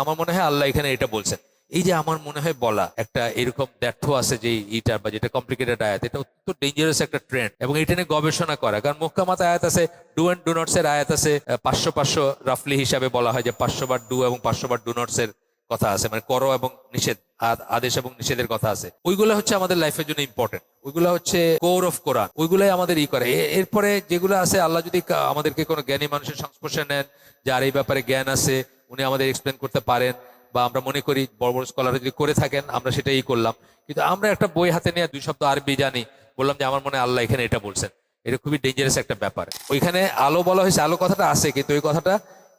আমার মনে হয় আল্লাহ এখানে এটা বলছেন। এই যে আমার মনে হয় বলা একটা এরকম ব্যর্থ আছে যে এইটা বা যেটা কমপ্লিকেটেড আয়াত, এটা অত্যন্ত ডেঞ্জারাস একটা ট্রেন্ড, এবং এটা নিয়ে গবেষণা করা। কারণ মুহকামাত আয়াত আছে, ডু অ্যান্ড ডু নটস এর আয়াত আছে 500 রাফলি হিসাবে বলা হয় যে 500 বার ডু এবং 500 বার ডু নটস এর কথা আছে, মানে করো এবং নিষেধ, আদেশ এবং নিষেধের কথা আছে। ওইগুলো হচ্ছে আমাদের লাইফের জন্য ইম্পর্টেন্ট, ওইগুলো হচ্ছে কোর অফ কোরআন, ওইগুলাই আমাদের করে। এরপরে যেগুলো আছে, আল্লাহ যদি আমাদেরকে কোনো জ্ঞানী মানুষের সংস্পর্শে নেন, যার এই ব্যাপারে জ্ঞান আছে, উনি আমাদের এক্সপ্লেন করতে পারেন, বা আমরা মনে করি বড় বড় স্কলার যদি করে থাকেন, আমরা সেটাই করলাম। কিন্তু আমরা একটা বই হাতে নিয়ে 2 শব্দ আরবি জানি, বললাম যে আমার মনে হয় আল্লাহ এখানে এটা বলছেন, এটা খুবই ডেঞ্জারাস একটা ব্যাপার। ওইখানে আলো বলা হয়েছে, আলো কথাটা আছে, কিন্তু ওই কথাটা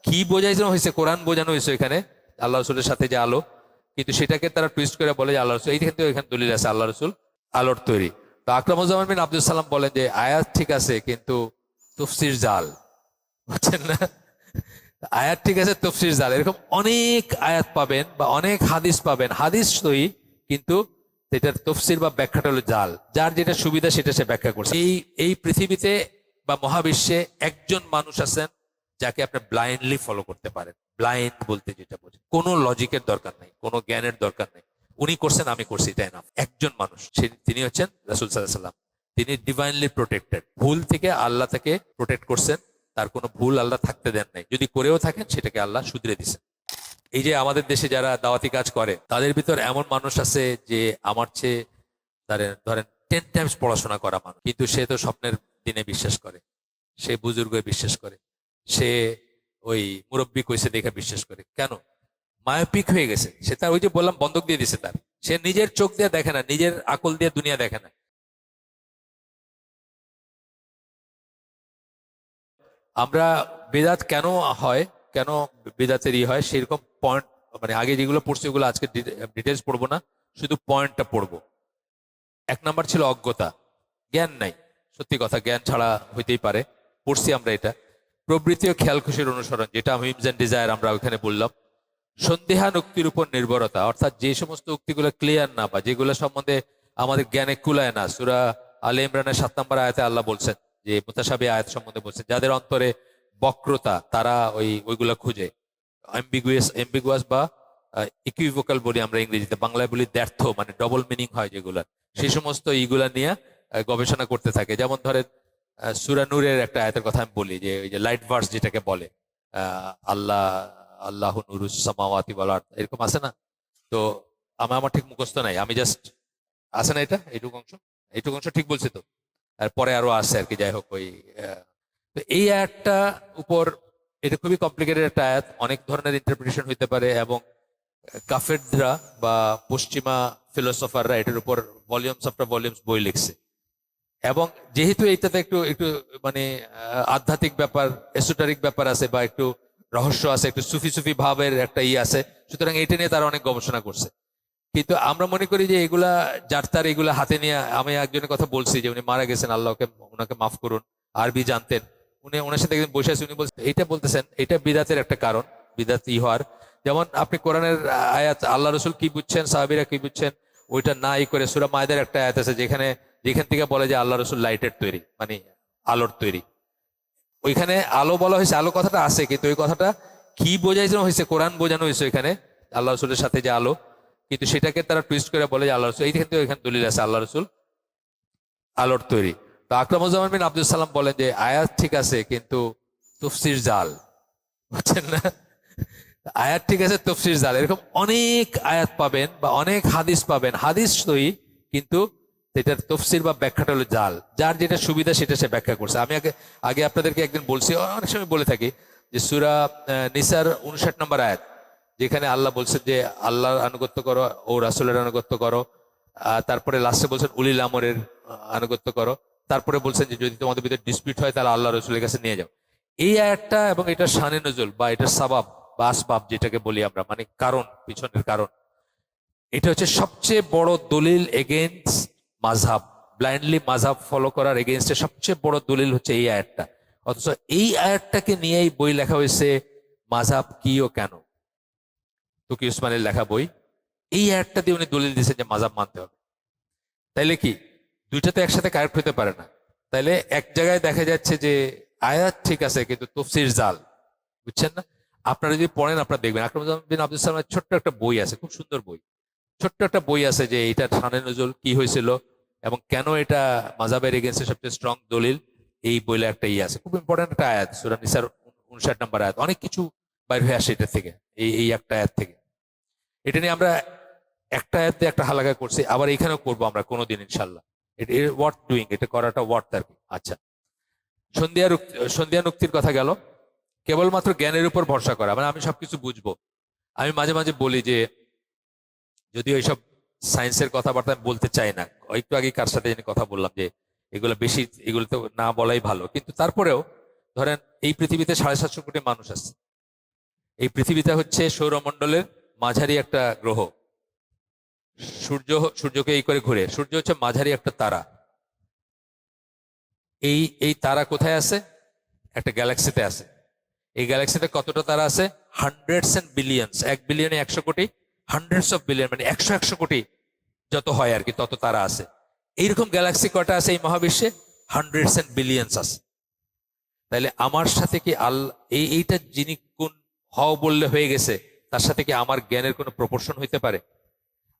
কি বোঝানো হয়েছে, কোরআন বোঝানো হয়েছে ওইখানে, আল্লাহ রসুলের সাথে যে আলো, কিন্তু সেটাকে তারা টুইস্ট করে বলে যে আল্লাহ রসুল। এই কিন্তু এখানে দলিল আছে আল্লাহ রসুল আলোর তৈরি। তো আকরামুজ্জামান বিন আব্দুল সালাম বলেন যে আয়াত ঠিক আছে কিন্তু তফসির জাল, বুঝছেন না? আয়াত ঠিক আছে, তফসির জাল। এরকম অনেক আয়াত পাবেন বা অনেক হাদিস পাবেন, হাদিস সহি, কিন্তু এটার তফসির বা ব্যাখ্যাটা হলো জাল। যার যেটা সুবিধা সেটা সে ব্যাখ্যা করছে। এই পৃথিবীতে বা মহাবিশ্বে একজন মানুষ আছেন যাকে আপনি ব্লাইন্ডলি ফলো করতে পারেন। ব্লাইন্ড বলতে যেটা বোঝে, কোনো লজিকের দরকার নেই, কোনো জ্ঞানের দরকার নেই, উনি করছেন আমি করছি, তাই না? একজন মানুষ, তিনি হচ্ছেন রাসূল সাল্লাল্লাহু আলাইহি ওয়াসাল্লাম। তিনি ডিভাইনলি প্রোটেক্টেড, ভুল থেকে আল্লাহ তাকে প্রোটেক্ট করছেন, তার কোনো ভুল আল্লাহ থাকতে দেন নাই, যদি করেও থাকেন সেটাকে আল্লাহ শুধরে দিচ্ছেন। এই যে আমাদের দেশে যারা দাওয়াতি কাজ করে, তাদের ভিতর এমন মানুষ আছে যে আমার চেয়ে ধরেন 10 টাইমস পড়াশোনা করা মানুষ, কিন্তু সে তো স্বপ্নের দিনে বিশ্বাস করে, সে বুজুর্গে বিশ্বাস করে, সে ওই মুরব্বী কইছে দেখে বিশ্বাস করে। কেন? মায়োপিক হয়ে গেছে সে, তার ওই যে বললাম বন্ধক দিয়ে দিছে, তার সে নিজের চোখ দিয়ে দেখে না, নিজের আকল দিয়ে দুনিয়া দেখে না। আমরা বেদাত কেন হয়, কেন বেদাতের হয় সেরকম পয়েন্ট, মানে আগে যেগুলো পড়ছি ওগুলো আজকে ডিটেলস পড়বো না, শুধু পয়েন্টটা পড়বো। 1 নাম্বার ছিল অজ্ঞতা, জ্ঞান নাই। সত্যি কথা, জ্ঞান ছাড়া হইতেই পারে, পড়ছি আমরা এটা। প্রবৃত্তি ও খেয়াল খুশির অনুসরণ, যেটা হুইমস এন্ড ডিজায়ার আমরা ওইখানে বললাম। সন্দেহান উক্তির উপর নির্ভরতা, অর্থাৎ যে সমস্ত উক্তিগুলো ক্লিয়ার না বা যেগুলো সম্বন্ধে আমাদের জ্ঞানে কুলায় না। সূরা আলে ইমরানের 7 নম্বর আয়াতে আল্লাহ বলছেন যে মুতাশাবি আয়াত সম্বন্ধে বলছেন, যাদের অন্তরে বক্রতা, তারা ওইগুলা খুঁজে। এম্বিগুয়াস বা ইকুইভোকাল বলি আমরা ইংরেজিতে, বাংলায় বলি দ্ব্যর্থ, মানে ডবল মিনিং হয় যেগুলা, সেই সমস্ত ইগুলা নিয়ে গবেষণা করতে থাকে। যেমন ধরেন সূরা নূরের একটা আয়াতের কথা আমি বলি, যে ওই যে লাইট ভার্স যেটাকে বলে, আল্লাহ আল্লাহ নুরুস সামাওয়াতি ওয়াল আরদ, এরকম আছে না? তো আমার ঠিক মুখস্থ নাই, আমি জাস্ট, আছে না এটা, এইটুকু অংশ ঠিক বলছি তো? আর পরে আরো আছে আর কি, যাই হোক। তো এই আয়াতটা উপর, এটা খুবই কমপ্লিকেটেড একটা আয়াত, অনেক ধরনের ইন্টারপ্রিটেশন হইতে পারে, এবং কাফেররা বা পশ্চিমা ফিলোসফাররা এটার উপর ভলিউমস আফটার ভলিউমস বই লিখছে। এবং যেহেতু এইটাতে একটু একটু মানে আধ্যাত্মিক ব্যাপার, এসোটারিক ব্যাপার আছে, বা একটু রহস্য আছে, একটু সুফি সুফি ভাবের একটা আছে, সুতরাং এটা নিয়ে তারা অনেক গবেষণা করছে। কিন্তু আমরা মনে করি যে এগুলা যার তার এগুলা হাতে নিয়ে, আমি একজনের কথা বলছি যে উনি মারা গেছেন, আল্লাহকে ওনাকে মাফ করুন, আরবি জানতেন, উনি ওনার সাথে একদিন বসে আছে, উনি বলছেন এইটা বলতেছেন, এটা বিদাতের একটা কারণ, বিদাত হওয়ার। যেমন আপনি কোরআনের আয়াত, আল্লাহ রসুল কি বুঝছেন, সাহাবীরা কি বুঝছেন, ওইটা নাই করে সূরা মায়েদার একটা আয়াত আছে যেখান থেকে বলে যে আল্লাহ রসুল লাইটের তৈরি, মানে আলোর তৈরি। ওইখানে আলো বলা হয়েছে, আলো কথাটা আছে, কিন্তু ওই কথাটা কি বোঝানো হয়েছে, কোরআন বোঝানো হয়েছে ওইখানে, আল্লাহ রসুলের সাথে যে আলো, কিন্তু সেটাকে তারা টুইস্ট করে বলে যে আল্লাহ রসুল। এই কিন্তু ওইখানে দলিল আছে আল্লাহ রসুল আলোর তৈরি। তো আকরামুজ্জামান বিন আব্দুল সালাম বলেন যে আয়াত ঠিক আছে কিন্তু তফসির জাল, বুঝছেন না? আয়াত ঠিক আছে, তফসির জাল। এরকম অনেক আয়াত পাবেন বা অনেক হাদিস পাবেন, হাদিস সহি, কিন্তু এটার তফসির বা ব্যাখ্যাটা হলো জাল। যার যেটা সুবিধা সেটা সে ব্যাখ্যা করছে। আমি আগে আগে আপনাদেরকে একদিন বলছি, অনেক সময় বলে থাকি, যে সূরা নিসার 59 নম্বর আয়াত, যেখানে আল্লাহ বলছেন যে আল্লাহর আনুগত্য করো ও রাসূলের আনুগত্য করো, তারপরে লাস্টে বলছেন উলিল আমরের আনুগত্য করো, তারপরে বলছেন যে যদি তোমাদের ভিতরে ডিসপিউট হয় তাহলে আল্লাহ রসুলের কাছে নিয়ে যাও। এই আয়াতটা এবং এটার শানে নজুল বা এটার সাবাব বা আসবাব যেটাকে বলি আমরা, মানে কারণ, পিছনের কারণ, এটা হচ্ছে সবচেয়ে বড় দলিল এগেইনস্ট মাযহাব, ব্লাইন্ডলি মাযহাব ফলো করার এগেইনস্টে সবচেয়ে বড় দলিল হচ্ছে এই আয়াতটা। অথচ এই আয়াতটাকে নিয়েই বই লেখা হয়েছে, মাযহাব কি ও কেন, তকি উসমানের লেখা বই। এই আয়াতটা দিয়ে উনি দলিল দিয়েছেন যে মাযহাব মানতে হবে। তাইলে কি দুইটা তো একসাথে কারেক্ট হতে পারে না? তাইলে এক জায়গায় দেখা যাচ্ছে যে আয়াত ঠিক আছে কিন্তু তফসির জাল, বুঝছেন না? আপনারা যদি পড়েন আপনারা দেখবেন আকরাম বিন আব্দুল সালামের ছোট্ট একটা বই আছে, খুব সুন্দর বই, ছোট্ট একটা বই আছে যে এটা শানে নজুল কি হয়েছিল এবং কেন এটা মাযহাবের এগেইনস্টে সবচেয়ে স্ট্রং দলিল, এই বইলে একটা আছে, খুব ইম্পর্টেন্ট একটা আয়াত, সূরা নিসার 59 নম্বর আয়াত। অনেক কিছু বাইর হয়ে আসে এটা থেকে, এই একটা আয়াত থেকে। এটা নিয়ে আমরা একটা আয়াতে একটা হালকা করছি, আবার এখানেও করবো আমরা কোনোদিন ইনশাল্লাহ। এটা ওয়ার্থ ডুইং, এটা করাটা ওয়ার্থ আর কি। আচ্ছা, সন্ধিয়ানুক্তির কথা গেল। কেবলমাত্র জ্ঞানের উপর ভরসা করা মানে আমি সবকিছু বুঝবো। আমি মাঝে মাঝে বলি যে যদিও এইসব সায়েন্সের কথাবার্তা আমি বলতে চাই না, একটু আগে কার সাথে জানি কথা বললাম যে এগুলো বেশি, এগুলো তো না বলাই ভালো, কিন্তু তারপরেও ধরেন এই পৃথিবীতে 750 কোটি মানুষ আছে। এই পৃথিবীটা হচ্ছে সৌরমণ্ডলের মাঝারি একটা গ্রহ। সূর্যকে এই করে ঘুরে, সূর্য হচ্ছে মাঝারি একটা তারা। এই তারা কোথায় আছে? একটা গ্যালাক্সিতে আছে। এই গ্যালাক্সিতে কতটা তারা আছে? হান্ড্রেডস এন্ড বিলিয়ন্স, 1 বিলিয়নে 100 কোটি, হান্ড্রেডস অফ বিলিয়ন মানে 100 কোটি যত হয় আর কি, তত তারা আছে। এইরকম গ্যালাক্সি কটা আছে এই মহাবিশ্বে? হান্ড্রেডস এন্ড বিলিয়ন্স আছে। তাহলে আমার সাথে কি এইটা যিনি কোন হও বললে হয়ে গেছে, তার সাথে কি আমার জ্ঞানের কোনো প্রপোর্শন হইতে পারে?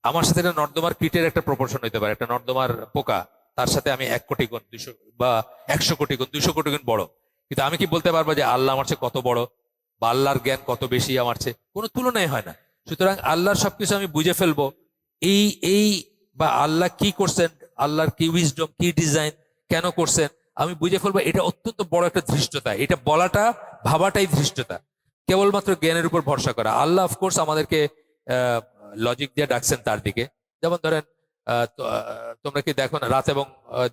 আমার সাথে একটা নর্দমার কীটের একটা প্রপোর্শন হইতে পারে, একটা নর্দমার পোকা, তার সাথে আমি 1 কোটি গুণ 200 বা 100 কোটি গুণ 200 কোটি গুণ বড়। কিন্তু আমি কি বলতে পারবো যে আল্লাহ আমার চেয়ে কত বড় বা আল্লাহর জ্ঞান কত বেশি আমার চেয়ে? কোনো তুলনাই হয় না। সুতরাং আল্লাহর সবকিছু আমি বুঝে ফেলবো, এই এই বা আল্লাহ কি করছেন, আল্লাহর কি উইজডম, কি ডিজাইন, কেন করছেন আমি বুঝে ফেলবো। এটা অত্যন্ত বড় একটা ধৃষ্টতা, এটা বলাটা ভাবাটাই ধৃষ্টতা। কেবলমাত্র জ্ঞানের উপর ভরসা করা। আল্লাহ অফকোর্স আমাদেরকে লজিক দিয়ে ডাকছেন তার দিকে। যেমন ধরেন তোমরা কি দেখো না রাত এবং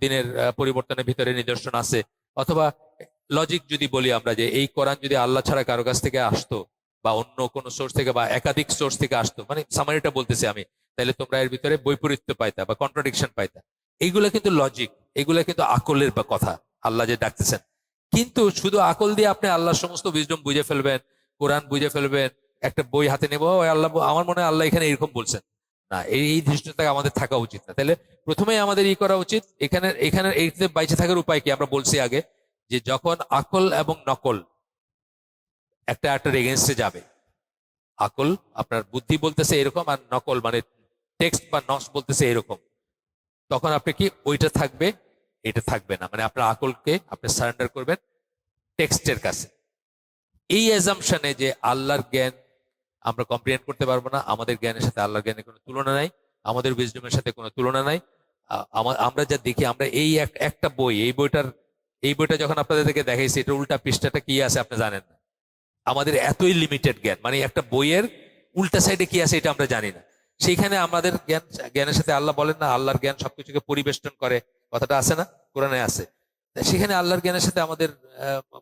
দিনের পরিবর্তনের ভিতরে নিদর্শন আছে? অথবা লজিক যদি বলি আমরা যে এই কোরআন যদি আল্লাহ ছাড়া কারো কাছ থেকে আসতো বা অন্য কোনো সোর্স থেকে বা একাধিক সোর্স থেকে আসতো, মানে সামারিটা বলতেছি আমি, তাহলে তোমরা এর ভিতরে বৈপরীত্য পাইতা বা কন্ট্রাডিকশন পাইতা। এইগুলা কিন্তু লজিক, এগুলা কিন্তু আকলের বা কথা আল্লাহ যে ডাকতেছেন। কিন্তু শুধু আকল দিয়ে আপনি আল্লাহর সমস্ত উইজডম বুঝে ফেলবেন, কোরআন বুঝে ফেলবেন, একটা বই হাতে নেবো আল্লাহ, আমার মনে হয় আল্লাহ এখানে এরকম বলছেন না, এই দৃষ্টিটা আমাদের থাকা উচিত না। তাহলে প্রথমেই আমাদের করা উচিত এখানে এখানে এইতে বাইচে থাকার উপায় কি? আমরা বলছি আগে যে যখন আকল এবং নকল একটা এগেনস্টে যাবে, আকল আপনার বুদ্ধি বলতেছে এরকম আর নকল মানে টেক্সট বা নস বলতেছে এরকম, তখন আপনি কি ওইটা থাকবে এটা থাকবে না, মানে আপনার আকলকে আপনি সারেন্ডার করবেন টেক্সটের কাছে। এই অ্যাজাম্পশনে যে আল্লাহর জ্ঞান আমরা কম্প্রিহেন্ড করতে পারবো না, আমাদের জ্ঞানের সাথে আল্লাহর জ্ঞানের কোনো তুলনা নাই, আমাদের উইজডমের সাথে কোনো তুলনা নাই। আমরা যা দেখি, আমরা এই একটা বই, এই বইটা যখন আপনাদেরকে দেখাইছি, এটা উল্টা পৃষ্ঠাটা কি আছে আপনি জানেন না। আমাদের এতই লিমিটেড জ্ঞান, মানে একটা বইয়ের উল্টা সাইডে কি আছে এটা আমরা জানি না। সেইখানে আমাদের জ্ঞানের সাথে আল্লাহ বলেন না আল্লাহর জ্ঞান সবকিছুকে পরিবেষ্টন করে, কথাটা আছে না, কোরআনে আছে। সেখানে আল্লাহর জ্ঞানের সাথে আমাদের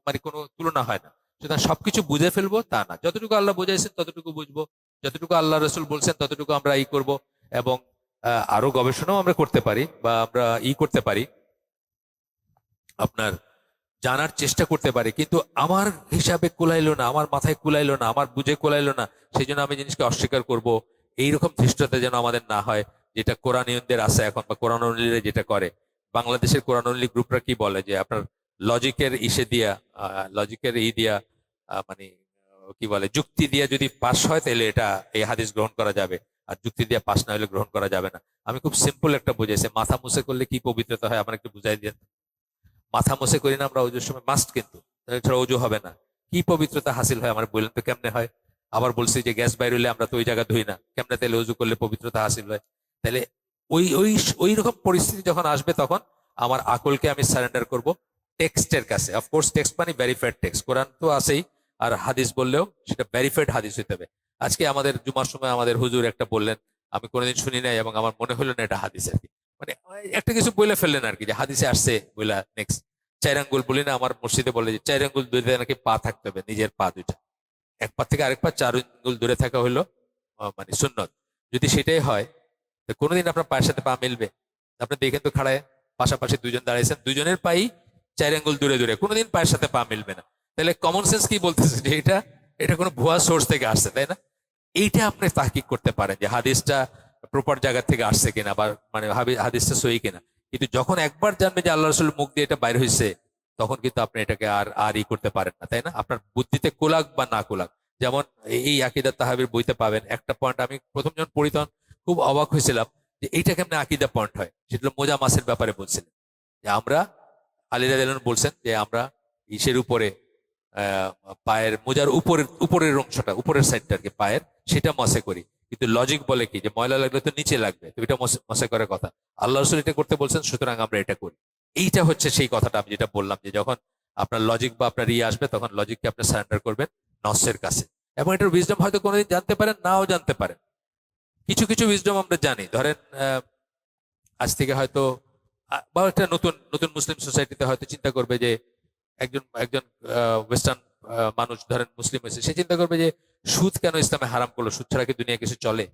মানে কোনো তুলনা হয় না। সুতরাং সবকিছু বুঝে ফেলবো তা না, যতটুকু আল্লাহ বুঝাইছেন ততটুকু বুঝবো, যতটুকু আল্লাহ রসুল বলছেন ততটুকু আমরা করব। এবং আরো গবেষণাও আমরা করতে পারি বা আমরা করতে পারি, আপনার জানার চেষ্টা করতে পারি। কিন্তু আমার হিসাবে কুলাইলো না, আমার মাথায় কুলাইলো না, আমার বুঝে কুলাইলো না, সেই জন্য আমি জিনিসকে অস্বীকার করব। এইরকম ধৃষ্টতা যেন আমাদের না হয়, যেটা কোরআনীয়দের আছে এখন বা কোরআন অনুযায়ীরা যেটা করে। বাংলাদেশের কোরআন অনুযায়ী গ্রুপরা কি বলে যে আপনার লজিকের লজিকের দিয়া মানে কি বলে যুক্তি দিয়া যদি পাস হয় তাহলে এটা এই হাদিস গ্রহণ করা যাবে, আর যুক্তি দিয়ে পাস না হলে গ্রহণ করা যাবে না। আমি খুব সিম্পল একটা বুঝাইছি, মাথা মুছে করলে কি পবিত্রতা হয় আমার একটু বুঝাই দিয়ে। মাথা মুছে করি না আমরা অজুর সময়, মাস্ট, কিন্তু এছাড়া অজু হবে না। কি পবিত্রতা হাসিল হয় আমার বললেন তো কেমনে হয়? আবার বলছি যে গ্যাস বাইর হইলে আমরা তো ওই জায়গা ধুই না, কেমনে তাহলে অজু করলে পবিত্রতা হাসিল হয়? তাহলে ওই ওই ওই রকম পরিস্থিতি যখন আসবে তখন আমার আকলকে আমি সারেন্ডার করব টেক্সটের কাছে। অফকোর্স টেক্সট মানে ভেরিফাইড টেক্সট, কোরআন তো আছেই, আর হাদিস বললেও সেটা ভেরিফাইড হাদিস হইতে হবে। আজকে আমাদের জুমার সময় আমাদের হুজুর একটা বললেন, আমি কোনোদিন শুনি নাই এবং আমার মনে হলো না এটা হাদিস আর কি, মানে একটা কিছু বলে ফেললেন আর কি যে হাদিসে আসছে বইলা নেক্সট। 4 আঙ্গুল বলি না, আমার মসজিদে বলে যে 4 আঙ্গুল দূরে নাকি পা থাকতে হবে, নিজের পা দুইটা, এক পা থেকে আরেক পা 4 আঙ্গুল দূরে থাকা হলো মানে সুন্নত। যদি সেটাই হয় তো কোনোদিন আপনার পায়ের সাথে পা মিলবে? আপনি দেখেন তো, খাড়ায় পাশাপাশি দুজন দাঁড়িয়েছেন, দুজনের পাই 4 আঙ্গুল দূরে দূরে, কোনোদিন পায়ের সাথে পা মিলবে না। তাহলে কমন সেন্স কি বলতেছে যে এটা কোনো ভুয়া সোর্স থেকে আসছে, তাই না? এইটা আপনি তাহকিক করতে পারেন যে হাদিসটা প্রপার জায়গা থেকে আসছে কিনা বা মানে হাদিসটা সহি কিনা। কিন্তু যখন একবার জানবে যে আল্লাহ রসুল মুখ দিয়ে এটা বাইর হয়েছে, তখন কিন্তু আপনি এটাকে আর করতে পারেন না, তাই না? আপনার বুদ্ধিতে কোলাক বা না কোলাক, যেমন এই আকিদা তাহাবির বইতে পাবেন একটা পয়েন্ট, আমি প্রথম যখন পড়ি তখন খুব অবাক হয়েছিলাম যে এইটা কেমন আকিদা পয়েন্ট হয়। সেটা হলো মোজা মাসের ব্যাপারে বলছিলেন যে আমরা, আলী রাদিয়াল্লাহু আনহু বলছেন যে আমরা ইসের উপরে আহ পায়ের মোজার উপরের অংশটা, উপরের সাইডটা আর কি পায়ের, সেটা মসে করি। কিন্তু লজিক বলে কি যে ময়লা লাগলে তো নিচে লাগবে, তো এটা মসে করার কথা। আল্লাহ রাসূল এটা করতে বলছেন, সুতরাং আমরা এটা করি। এইটা হচ্ছে সেই কথাটা আমি যেটা বললাম, যে যখন আপনার লজিক বা আপনার আসবে তখন লজিককে আপনি সারেন্ডার করবেন নসের কাছে। এবং এটার উইজডম হয়তো কোনোদিন জানতে পারেন, নাও জানতে পারেন। কিছু কিছু উইজডম আমরা জানি, ধরেন আজ থেকে হয়তো বা একটা নতুন নতুন মুসলিম সোসাইটিতে হয়তো চিন্তা করবে যে একজন একজন ওয়েস্টার্ন মানুষ ধরেন মুসলিম হয়েছে, সে চিন্তা করবে যে সুদ কেন ইসলামে হারাম করলো, সুদ ছাড়া কি দুনিয়া কিছু চলে,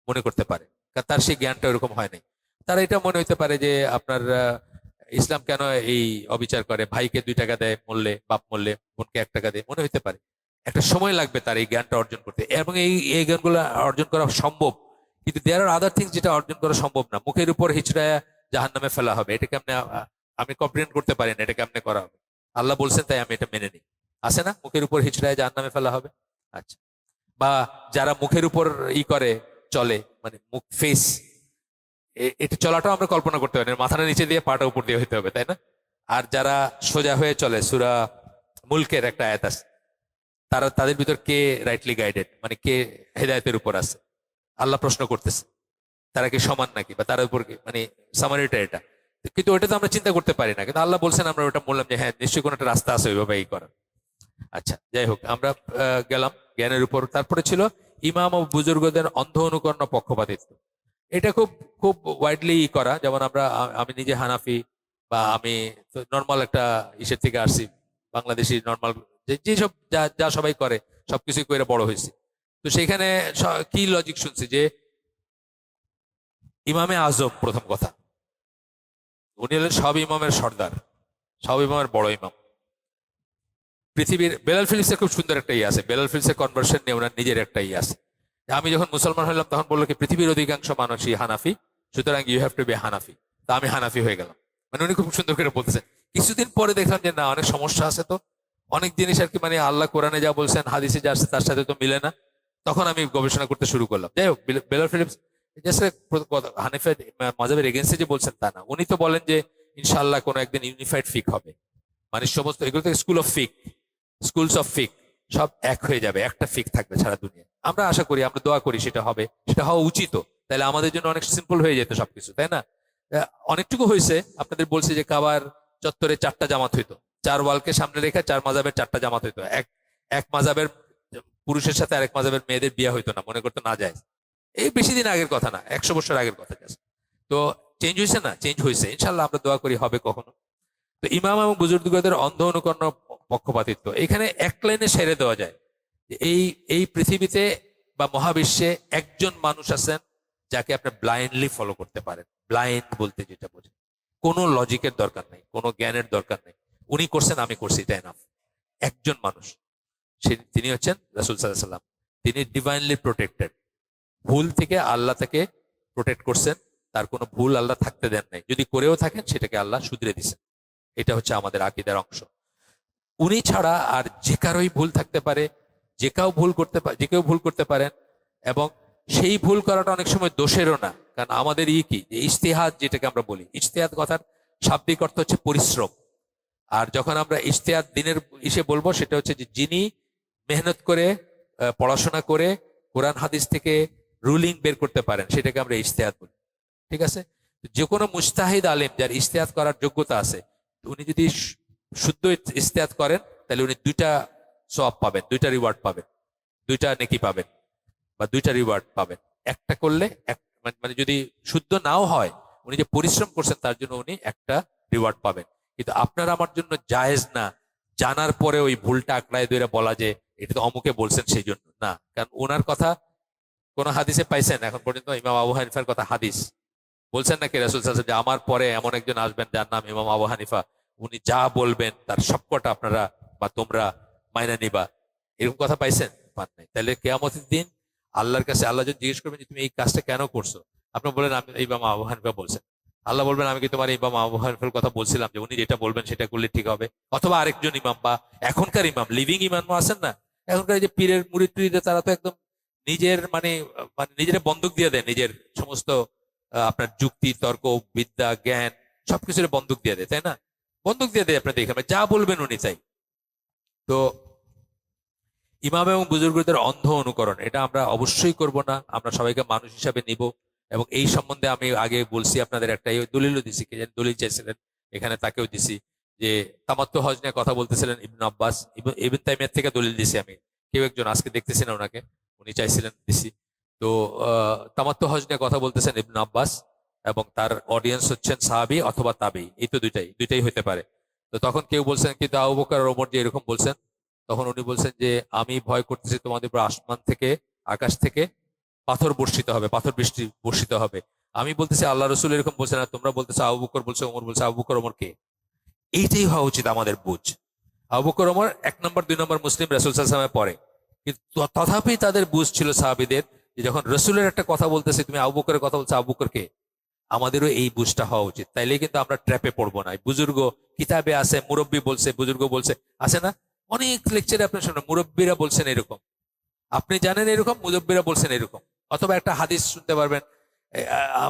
মনে করতে পারে, কারণ তার সেই জ্ঞানটা ওরকম হয় নাই। তারা এটা মনে হইতে পারে যে আপনার ইসলাম কেন এই অবিচার করে, ভাইকে 2 টাকা দেয় মরলে, বাপ মরলে বোনকে 1 টাকা দেয়, মনে হইতে পারে। একটা সময় লাগবে তার এই জ্ঞানটা অর্জন করতে, এবং এই জ্ঞানগুলো অর্জন করা সম্ভব। কিন্তু দেয়ার আর আদার থিংস যেটা অর্জন করা সম্ভব না। মুখের উপর হিচড়ায় জাহান্নামে ফেলা হবে, এটা কেমনে আমি কম্প্রিহেন্ড করতে পারি না, এটা কেমনে করা হবে। আল্লাহ বলছেন তাই আমি এটা মেনে নিই। আছে না, মুখের উপর হিচড়ায় জাহান্নামে ফেলা হবে। আচ্ছা, বা যারা মুখের উপর করে চলে, মানে মুখ ফেস, এটা চলাটাও আমরা কল্পনা করতে পারি না, মাথাটা নিচে দিয়ে পাটা উপর দিয়ে হইতে হবে, তাই না? আর যারা সোজা হয়ে চলে, সূরা মুলকের একটা আয়াত আছে, তাদের ভিতর কে রাইটলি গাইডেড, মানে কে হেদায়েতের উপর আছে, আল্লাহ প্রশ্ন করতেছে তারা কি সমান নাকি, বা তার উপর মানে সামারিটা এটা। কিন্তু ওটা তো আমরা চিন্তা করতে পারি না, কিন্তু আল্লাহ বলছেন, আমরা ওটা বললাম যে হ্যাঁ নিশ্চয়ই কোনো একটা রাস্তা আছে ওইভাবে এই করার। আচ্ছা, যাই হোক, আমরা গেলাম জ্ঞানের উপর। তারপরে ছিল ইমাম ও বুজুর্গদের অন্ধ অনুকরণ ও পক্ষপাতিত্ব। এটা খুব খুব ওয়াইডলি করা, যেমন আমি নিজে হানাফি, বা আমি নর্মাল একটা ইসের থেকে আসছি, বাংলাদেশি নর্মাল যেসব যা যা সবাই করে সবকিছু করে বড় হয়েছি। তো সেখানে কি লজিক শুনছি যে ইমামে আজম প্রথম কথা, উনি হলেন সব ইমামের সর্দার, সব ইমামের বড় ইমাম। পৃথিবীর বেলাল ফিলিপসের খুব সুন্দর একটা আছে, বেলাল ফিলিপসের কনভার্সন নিয়ে ওনার নিজের একটা আছে। আমি যখন মুসলমান হলাম তখন বললো কি পৃথিবীর অধিকাংশ মানুষই হানাফি, সুতরাং ইউ হ্যাভ টু বি হানাফি। তা আমি হানাফি হয়ে গেলাম। মানে উনি খুব সুন্দর করে বলতেছেন। কিছুদিন পরে দেখলাম যে না, অনেক সমস্যা আছে, তো অনেক জিনিস আর কি, মানে আল্লাহ কোরআনে যা বলছেন হাদিসে যা আসছে তার সাথে তো মিলে না। তখন আমি গবেষণা করতে শুরু করলাম। যাই হোক, বেলাল ফিলিপস হানিফা মাযহাবের এগেন্সে যে বলছেন তা না, উনি তো বলেন যে ইনশাআল্লাহ কোনো একদিন ইউনিফাইড ফিক হবে, মানে সমস্ত এগুলো থেকে স্কুলস অফ ফিক সব এক হয়ে যাবে, একটা ফিক থাকবে সারা দুনিয়া। আমরা আশা করি, আমরা দোয়া করি সেটা হবে, সেটা হওয়া উচিত। তাহলে আমাদের জন্য অনেক সিম্পল হয়ে যেত সবকিছু, তাই না? অনেকটুকু হয়েছে। আপনাদের বলছে যে কাবার চত্বরে 4টা জামাত হইতো, 4 ওয়ালকে সামনে রেখে 4 মাযহাবের 4টা জামাত হইতো। এক মাযহাবের পুরুষের সাথে আরেক মাযহাবের মেয়েদের বিয়ে হইতো না, মনে করতো না যায়। এই বেশি দিন আগের কথা না, 100 বছর আগের কথা। তো চেঞ্জ হয়েছে না, চেঞ্জ হয়েছে, ইনশাল্লাহ আমরা দোয়া করি হবে কখনো। তো ইমাম এবং বুজুর্গদের অন্ধ অনুকরণ পক্ষপাতিত্ব এখানে এক লাইনে সেরে দেওয়া যায়। এই এই পৃথিবীতে বা মহাবিশ্বে একজন মানুষ আছেন যাকে আপনি ব্লাইন্ডলি ফলো করতে পারেন। ব্লাইন্ড বলতে যেটা বোঝে, কোনো লজিকের দরকার নেই, কোনো জ্ঞানের দরকার নেই, উনি করছেন আমি করছি, তাই না? একজন মানুষ, তিনি হচ্ছেন রাসূল সাল্লাল্লাহু আলাইহি ওয়াসাল্লাম। তিনি ডিভাইনলি প্রোটেক্টেড, ভুল থেকে আল্লাহ তাকে প্রোটেক্ট করছেন, তার কোনো ভুল আল্লাহ থাকতে দেন নাই, যদি করেও থাকেন সেটাকে আল্লাহ শুধরে দিচ্ছেন। এটা হচ্ছে আমাদের আকীদার অংশ। উনি ছাড়া আর যে কারোই ভুল থাকতে পারে, যে কেউ ভুল করতে পারেন, এবং সেই ভুল করাটা অনেক সময় দোষেরও না, কারণ আমাদের কি ইজতিহাদ, যেটাকে আমরা বলি, ইজতিহাদ কথার শাব্দিক অর্থ হচ্ছে পরিশ্রম। আর যখন আমরা ইজতিহাদ দিনের বলবো, সেটা হচ্ছে যে যিনি মেহনত করে পড়াশোনা করে কোরআন হাদিস থেকে রুলিং বের করতে পারেন, সেটাকে আমরা ইজতিহাদ বলি। ঠিক আছে? যে কোনো মুজতাহিদ আলেম যার ইজতিহাদ করার যোগ্যতা আছে, উনি যদি শুদ্ধ ইজতিহাদ করেন তাহলে উনি 2টা সওয়াব পাবেন, 2টা রিওয়ার্ড পাবেন, 2টা নেকি পাবেন, বা 2টা রিওয়ার্ড পাবেন। একটা করলে মানে যদি শুদ্ধ নাও হয়, উনি যে পরিশ্রম করছেন তার জন্য উনি একটা রিওয়ার্ড পাবেন। কিন্তু আপনার আমার জন্য জায়েজ না জানার পরে ওই ভুলটা আঁকড়ায় ধরে বলা যে এটা তো অমুকে বলছেন সেই জন্য না। কারণ ওনার কথা কোন হাদিসে পাইছেন এখন পর্যন্ত? ইমাম আবু হানিফার কথা হাদিস বলছেন নাকি রাসূল সাল্লাল্লাহু আলাইহি ওয়াসাল্লাম যে আমার পরে এমন একজন আসবেন যার নাম ইমাম আবু হানিফা, উনি যা বলবেন তার সবকটা আপনারা বা তোমরা মাইনা নিবা, এরকম কথা পাইছেন? পান নাই। তাহলে কিয়ামতের দিন আল্লাহর কাছে আল্লাহ যদি জিজ্ঞেস করবেন যে তুমি এই কাজটা কেন করছো, আপনি বলেন আমি ইমাম আবু হানিফা বলছেন। আল্লাহ বলবেন আমি কি তোমার ইমাম আবু হানিফার কথা বলছিলাম যে উনি যেটা বলবেন সেটা করলে ঠিক হবে? অথবা আরেকজন ইমাম বা এখনকার ইমাম, লিভিং ইমামও আছেন না, এখনকার এই যে পীরের মুরিদ টুরিদরা তারা তো একদম নিজের মানে মানে নিজের বন্দুক দিয়ে দেয়, নিজের সমস্ত আপনার যুক্তি তর্ক বিদ্যা জ্ঞান সবকিছুর বন্দুক দিয়ে দেয়, তাই না? বন্দুক দিয়ে দেয়, আপনি দেখবেন যা বলবেন উনি তাই। তো ইমাম এবং বুজুর্গদের অন্ধ অনুকরণ এটা আমরা অবশ্যই করব না, আমরা সবাইকে মানুষ হিসাবে নিব। এবং এই সম্বন্ধে আমি আগে বলছি আপনাদের, একটা দলিলও দিছি, কে যেন দলিল চাইছিলেন এখানে তাকেও দিছি, যে তামাত্তু হজ নিয়ে কথা বলতেছিলেন ইবনে আব্বাস, ইবনে তাইমিয়ার থেকে দলিল দিছি আমি, কেউ একজন আজকে দেখতেছি না ওনাকে, উনি চাইছিলেন দিছি। তো তামাত্তু হজ নিয়ে কথা বলতেছেন ইবনে আব্বাস, এবং তার অডিয়েন্স হচ্ছেন সাহাবী অথবা তাবেঈ, এই তো দুইটাই দুইটাই হতে পারে। তো তখন কেউ বলছেন কিন্তু আবু বকর আর ওমর যে এরকম বলছেন, তখন উনি বলছেন যে আমি ভয় করতেছি তোমাদের উপর আসমান থেকে আকাশ থেকে পাথর বর্ষিত হবে, পাথর বৃষ্টি বর্ষিত হবে। আমি বলতেছি আল্লাহ রসুল এরকম বলছে না, তোমরা বলতেছো আবু বকর বলছে ওমর বলছে, আবু বকর ওমর কে? এইটাই হওয়া উচিত আমাদের বুঝ। আবু বকর ওমর 1 নম্বর 2 নম্বর মুসলিম রাসূল সাল্লাল্লাহু আলাইহি ওয়াসাল্লামের পরে, কিন্তু তথাপি তাদের বুঝ ছিল সাহাবীদের, যে যখন রসুলের একটা কথা বলতেছে তুমি আবু বকরের কথা বলছো, আবু বকর কে? আমাদেরও এই বুঝটা হওয়া উচিত, তাইলে কিন্তু আমরা ট্র্যাপে পড়বো না। বুজুর্গ কিতাবে আছে, মুরব্বী বলছে, বুজুর্গ বলছে, আছে না? অনেক লেকচারে আপনি শুনুন মুরব্বীরা বলছেন এরকম, আপনি জানেন এরকম, মুরব্বীরা বলছেন এরকম। অথবা একটা হাদিস শুনতে পারবেন,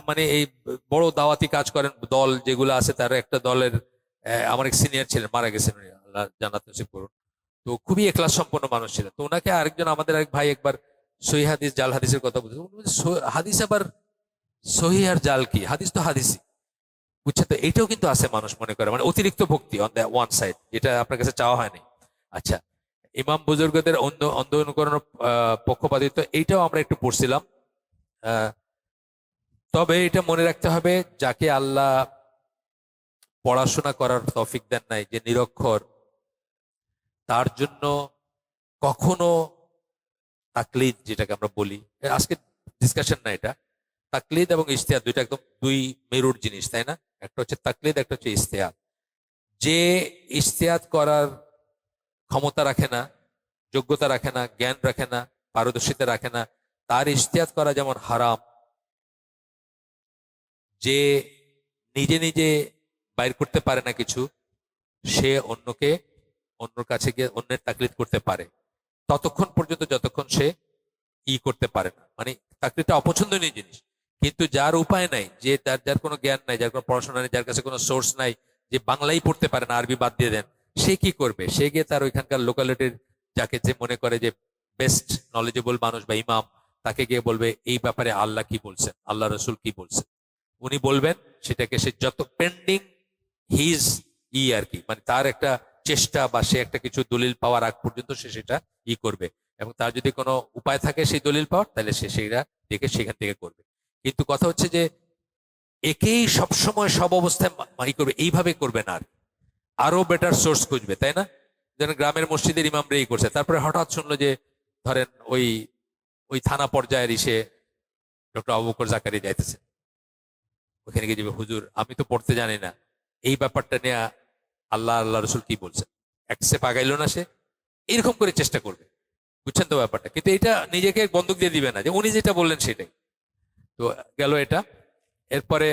মানে এই বড় দাওয়াতি কাজ করেন দল যেগুলো আছে, তার একটা দলের আমার এক সিনিয়র ছিলেন, মারা গেছেন উনি, আল্লাহ জান্নাত নসিব করুন। তো খুবই এখলাস সম্পন্ন মানুষ ছিলেন। তো ওনাকে আরেকজন আমাদের এক ভাই একবার সহি হাদিস জাল হাদিসের কথা বলছে, উনি বলছে, হাদিস আবার সহি আর জাল কি? হাদিস তো হাদিসই, বুঝছে? তো এইটাও কিন্তু আছে, মানুষ মনে করে মানে অতিরিক্ত ভক্তি অন দ্য ওয়ান সাইড, যেটা আপনার কাছে চাওয়া হয়নি। আচ্ছা, ইমাম বুজুর্গদের অন্ধ অন্ধ অনুকরণ পক্ষপাতিত্ব, এইটাও আমরা একটু পড়ছিলাম। আহ, তবে এটা মনে রাখতে হবে, যাকে আল্লাহ পড়াশোনা করার তৌফিক দেন নাই, যে নিরক্ষর, তার জন্য কখনো তাকলিদ যেটাকে আমরা বলি, আজকে ডিসকাশন না এটা, তাকলিদ এবং ইজতিহাদ দুইটা একদম দুই মেরুর জিনিস, তাই না? একটা হচ্ছে তাকলিদ, একটা হচ্ছে ইজতিহাদ। যে ইজতিহাদ করার ক্ষমতা রাখে না, যোগ্যতা রাখে না, জ্ঞান রাখে না, পারদর্শিতা রাখে না, তার ইজতিহাদ করা যেমন হারাম। যে নিজে নিজে বাইর করতে পারে না কিছু, সে অন্যকে, অন্যর কাছে গিয়ে অন্যের তাকলিদ করতে পারে, ততক্ষণ পর্যন্ত যতক্ষণ সে করতে পারে না। মানে তাকলিদটা অপছন্দনীয় জিনিস, কিন্তু যার উপায় নাই, যে তার যার কোনো জ্ঞান নাই, যার কোনো পড়াশোনা নেই, যার কাছে কোনো সোর্স নাই, যে বাংলাই পড়তে পারে না, আরবি বাদ দিয়ে দেন, সে কি করবে? সে গিয়ে তার ওইখানকার লোকালিটির, যাকে যে মনে করে যে বেস্ট নলেজেবল মানুষ বা ইমাম, তাকে গিয়ে বলবে এই ব্যাপারে আল্লাহ কি বলছেন, আল্লাহ রসুল কি বলছেন। উনি বলবেন, সেটাকে সে যত পেন্ডিং হিজ আর কি, মানে তার একটা চেষ্টা বা সে একটা কিছু দলিল পাওয়ার আগ পর্যন্ত সে সেটা করবে। এবং তার যদি কোনো উপায় থাকে সেই দলিল পাওয়ার, তাহলে সে সেটা দেখে সেখান থেকে করবে। কিন্তু কথা হচ্ছে যে একেই সবসময় সব অবস্থায় করবে, এইভাবে করবে না, আর আরো বেটার সোর্স খুঁজবে, তাই না? যেন গ্রামের মসজিদের ইমামরা করছে, তারপরে হঠাৎ শুনলো যে ধরেন ওই ওই থানা পর্যায়ের ইসে ডক্টর আবু বকর জাকারি যাইতেছে, ওখানে গিয়ে যাবে, হুজুর আমি তো পড়তে জানি না, এই ব্যাপারটা নিয়ে আল্লাহ রসুল কি বলছেন, এক স্টেপ আগাইলো না সে, এরকম করে চেষ্টা করবে। বুঝছেন তো ব্যাপারটা? কিন্তু এটা নিজেকে বন্দুক দিয়ে দিবে না যে উনি যেটা বললেন সেটাই। তো গেল এটা। এরপরে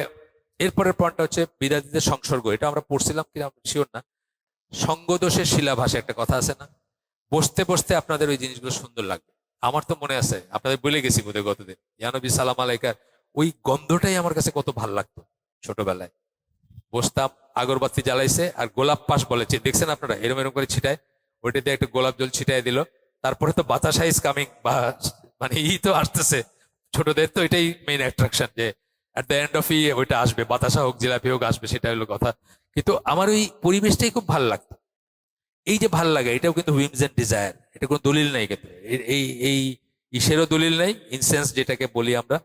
এরপরের পয়েন্টটা হচ্ছে বিদাতীদের সংসর্গ, এটা আমরা পড়ছিলাম কিনা শিওর না। সঙ্গদোষের শিলাভাষা একটা কথা আছে না, বসতে বসতে আপনাদের ওই জিনিসগুলো সুন্দর লাগবে। আমার তো মনে আছে, আপনাদের বলে গেছি বোধহয় গতদিন, ইয়ানবী সালাম আলাইকার ওই গন্ধটাই আমার কাছে কত ভাল লাগতো। ছোটবেলায় বসতাম, আগরবাতি জ্বালাইছে আর গোলাপ পাশ বলে, দেখছেন আপনারা, এরম এরম করে ছিটায়, ওইটাতে একটা গোলাপ জল ছিটাই দিল, তারপরে তো বাতাসা ইজ কামিং, বা মানে তো আসতেছে। ছোটদের তো এটাই মেইন অ্যাট্রাকশন, যে অ্যাট দ্য এন্ড অফ ওইটা আসবে, বাতাসা হোক জিলাপি হোক আসবে, সেটা হলো কথা। কিন্তু আমার ওই পরিবেশটাই খুব ভালো লাগতো। এই যে ভাল লাগে, এটাও কিন্তু হুইমস এন্ড ডিজায়ার, এটা কোনো দলিল নাই, কিন্তু এই এই ইসেরও দলিল নাই। ইনসেন্স যেটাকে বলি আমরা,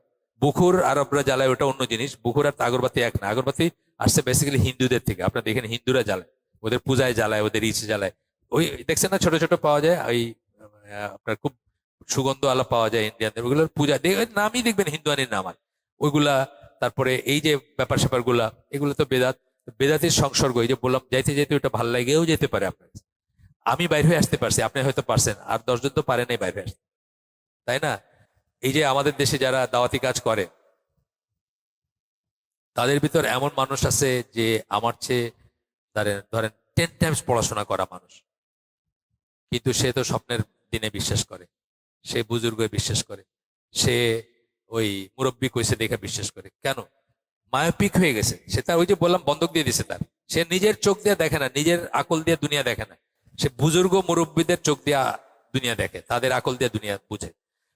বুখুর আরবরা জ্বালায়, ওটা অন্য জিনিস। বুখুর আর আগরবাতি এক না, আগরবাতি আসছে বেসিক্যালি হিন্দুদের থেকে। আপনার দেখেন হিন্দুরা জ্বালায়, ওদের পূজায় জ্বালায়, ওদের ইসে জ্বালায়। ওই দেখছেন না, ছোট ছোট পাওয়া যায়, ওই আপনার খুব সুগন্ধ আলা পাওয়া যায় ইন্ডিয়ানদের, ওইগুলোর পূজা নামই দেখবেন হিন্দুয়ানির নাম আর ওইগুলা। তারপরে এই যে ব্যাপার স্যাপার গুলা, এগুলো তো বেদাত, বেদাতির সংসর্গ। এই যে বললাম, যাইতে যাইতে ওটা ভাল লাগেও যেতে পারে আপনার। আমি বাইর হয়ে আসতে পারছি, আপনি হয়তো পারছেন, আর 10 জন তো পারে নাই বাইরে আসতে, তাই না? এই যে আমাদের দেশে যারা দাওয়াতি কাজ করে, তাদের ভিতর এমন মানুষ আছে যে আমার চেয়ে ধরেন ধরেন 10 টাইমস পড়াশোনা করা মানুষ, কিন্তু সে তো স্বপ্নের দিনে বিশ্বাস করে, সে বুজুর্গে বিশ্বাস করে, সে ওই মুরব্বী কইছে দেখে বিশ্বাস করে। কেন? মায়োপিক হয়ে গেছে সে। তার ওই যে বললাম বন্ধক দিয়ে দিছে তার, সে নিজের চোখ দিয়ে দেখে না, নিজের আকল দিয়ে দুনিয়া দেখে না, সে বুজুর্গ মুরব্বীদের চোখ দিয়ে দুনিয়া দেখে, তাদের আকল দিয়ে দুনিয়া বুঝে।